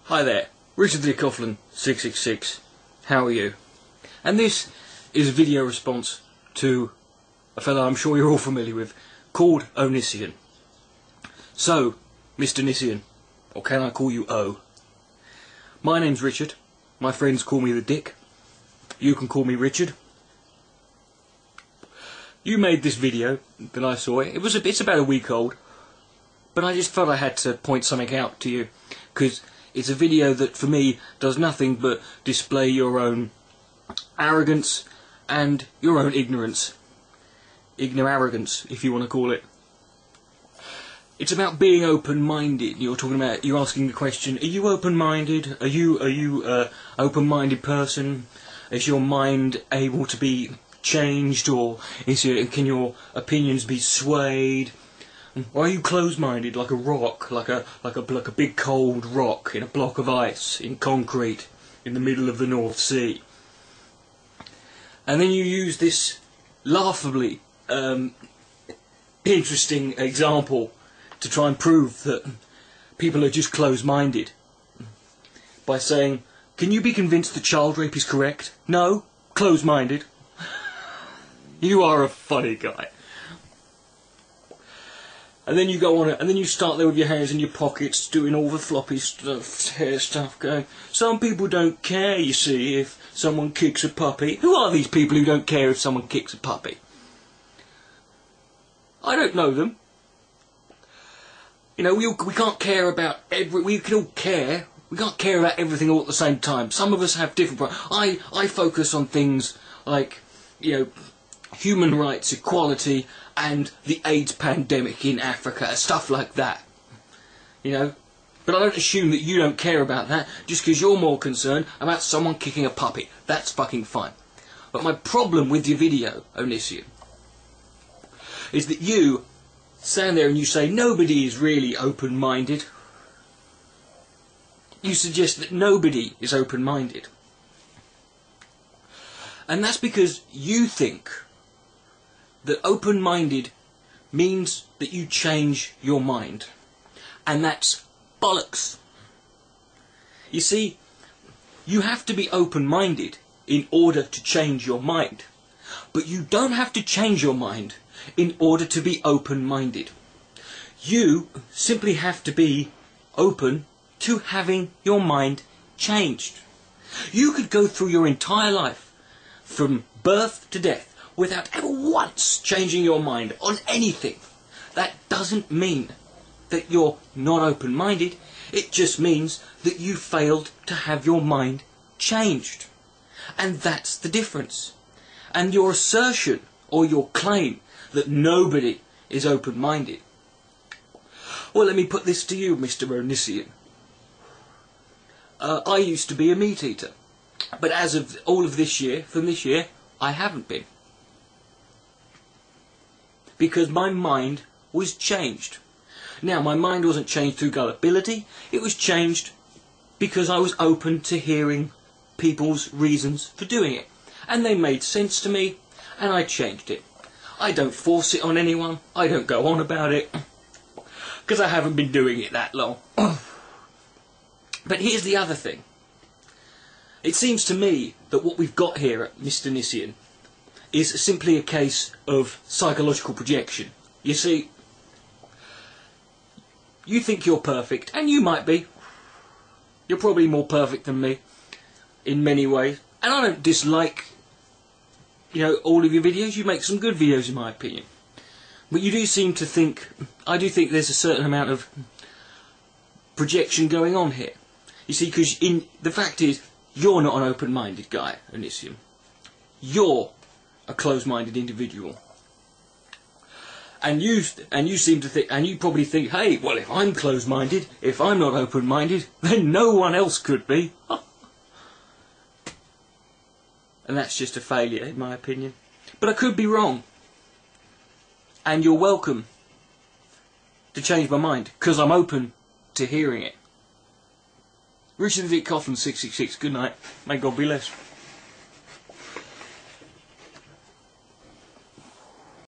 Hi there, Richard the Coughlin 666. How are you? And this is a video response to a fellow I'm sure you're all familiar with, called Onision. So, Mr. Onision, or can I call you O? My name's Richard. My friends call me the Dick. You can call me Richard. You made this video that I saw. It's about a week old, but I just felt I had to point something out to you, because it's a video that for me does nothing but display your own arrogance and your own ignorance. Ignorarrogance, if you want to call it. It's about being open-minded. You're asking the question, are you open-minded? Are you a open-minded person? Is your mind able to be changed, or can your opinions be swayed? Or are you closed-minded, like a rock, like a big cold rock in a block of ice, in concrete, in the middle of the North Sea? And then you use this laughably interesting example to try and prove that people are just closed-minded by saying, can you be convinced that child rape is correct? No? Closed-minded? You are a funny guy. And then you go on it, and then you start there with your hands in your pockets, doing all the floppy hair stuff, going, some people don't care, you see, if someone kicks a puppy. Who are these people who don't care if someone kicks a puppy? I don't know them. You know, we can't care about we can all care. We can't care about everything all at the same time. Some of us have different I focus on things like, human rights, equality, and the AIDS pandemic in Africa, stuff like that. But I don't assume that you don't care about that just because you're more concerned about someone kicking a puppy. That's fucking fine. But my problem with your video, Onision, is that you stand there and you say nobody is really open-minded. You suggest that nobody is open-minded. And that's because you think that open-minded means that you change your mind. And that's bollocks. You see, you have to be open-minded in order to change your mind. But you don't have to change your mind in order to be open-minded. You simply have to be open to having your mind changed. You could go through your entire life, from birth to death, without ever once changing your mind on anything. That doesn't mean that you're not open-minded. It just means that you failed to have your mind changed. And that's the difference. And your assertion, or your claim, that nobody is open-minded. Well, let me put this to you, Mr. Onision. I used to be a meat eater. But as of from this year, I haven't been. Because my mind was changed. Now, my mind wasn't changed through gullibility. It was changed because I was open to hearing people's reasons for doing it. And they made sense to me, and I changed it. I don't force it on anyone. I don't go on about it. Because I haven't been doing it that long. But here's the other thing. It seems to me that what we've got here at Mr. Onision is simply a case of psychological projection. You see, you think you're perfect, and you might be. You're probably more perfect than me in many ways. And I don't dislike, all of your videos. You make some good videos in my opinion. But you do seem to think, I do think there's a certain amount of projection going on here. You see, because the fact is, you're not an open-minded guy, Onision. You're a closed-minded individual. And you seem to think, and you probably think, hey, well, if I'm closed-minded, if I'm not open-minded, then no one else could be. And that's just a failure, in my opinion. But I could be wrong. And you're welcome to change my mind, because I'm open to hearing it. Richard the Coughlin 666, good night. May God bless.